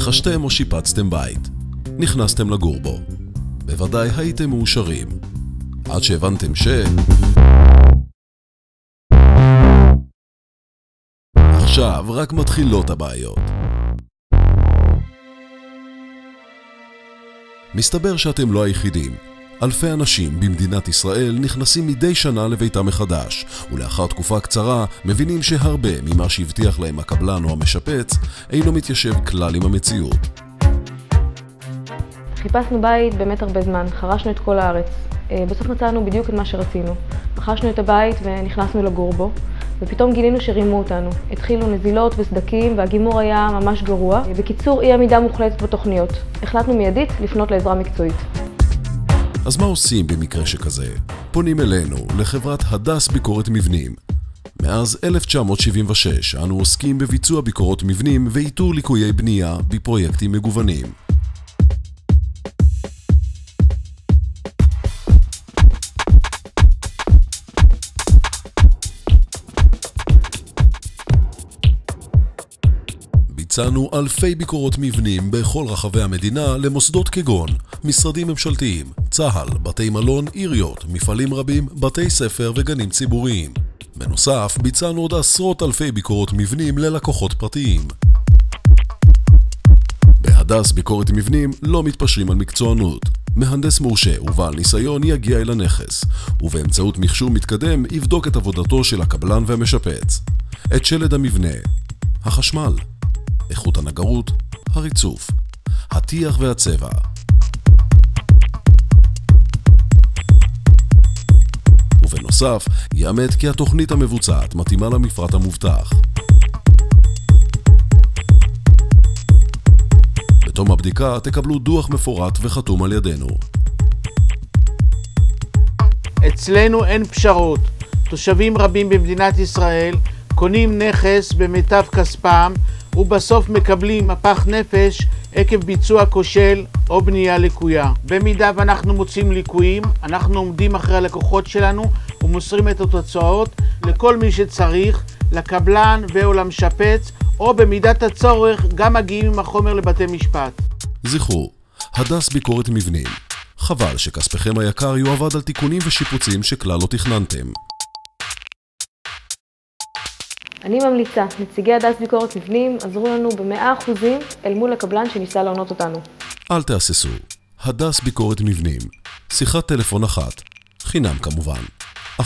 רכשתם או שיפצתם בית. נכנסתם לגור בו. בוודאי הייתם מאושרים. עד שהבנתם עכשיו רק מתחילות הבעיות. מסתבר שאתם לא היחידים. אלפי אנשים במדינת ישראל נכנסים מדי שנה לביתם מחדש, ולאחר תקופה קצרה מבינים שהרבה ממה שהבטיח להם הקבלן או המשפץ אינו מתיישב כלל עם המציאות. חיפשנו בית באמת הרבה זמן, חרשנו את כל הארץ. בסוף מצאנו בדיוק את מה שרצינו. רכשנו את הבית ונכנסנו לגור בו, ופתאום גילינו שרימו אותנו. התחילו נזילות וסדקים והגימור היה ממש גרוע. בקיצור, אי עמידה מוחלטת בתוכניות. החלטנו מיידית לפנות לעזרה מקצועית. אז מה עושים במקרה שכזה? פונים אלינו, לחברת הדס ביקורת מבנים. מאז 1976 אנו עוסקים בביצוע ביקורות מבנים ואיתור ליקויי בנייה בפרויקטים מגוונים. ביצענו אלפי ביקורות מבנים בכל רחבי המדינה למוסדות כגון משרדים ממשלתיים, צה"ל, בתי מלון, עיריות, מפעלים רבים, בתי ספר וגנים ציבוריים. בנוסף, ביצענו עוד עשרות אלפי ביקורות מבנים ללקוחות פרטיים. בהדס ביקורת מבנים לא מתפשרים על מקצוענות. מהנדס מורשה ובעל ניסיון יגיע אל הנכס, ובאמצעות מחשוב מתקדם יבדוק את עבודתו של הקבלן והמשפץ, את שלד המבנה, החשמל, איכות הנגרות, הריצוף, הטיח והצבע. ובנוסף, יאמת כי התוכנית המבוצעת מתאימה למפרט המובטח. בתום הבדיקה תקבלו דוח מפורט וחתום על ידינו. אצלנו אין פשרות. תושבים רבים במדינת ישראל קונים נכס במיטב כספם ובסוף מקבלים מפח נפש עקב ביצוע כושל או בנייה לקויה. במידה ואנחנו מוצאים ליקויים, אנחנו עומדים אחרי הלקוחות שלנו ומוסרים את התוצאות לכל מי שצריך, לקבלן ואו למשפץ, או במידת הצורך גם מגיעים עם החומר לבתי משפט. זכרו, הדס ביקורת מבנים. חבל שכספכם היקר יועבד על תיקונים ושיפוצים שכלל לא תכננתם. אני ממליצה, נציגי הדס ביקורת מבנים עזרו לנו ב100% אל מול הקבלן שניסה לענות אותנו. אל תהססו, הדס ביקורת מבנים. שיחת טלפון אחת, חינם כמובן. 1-800-33-66-22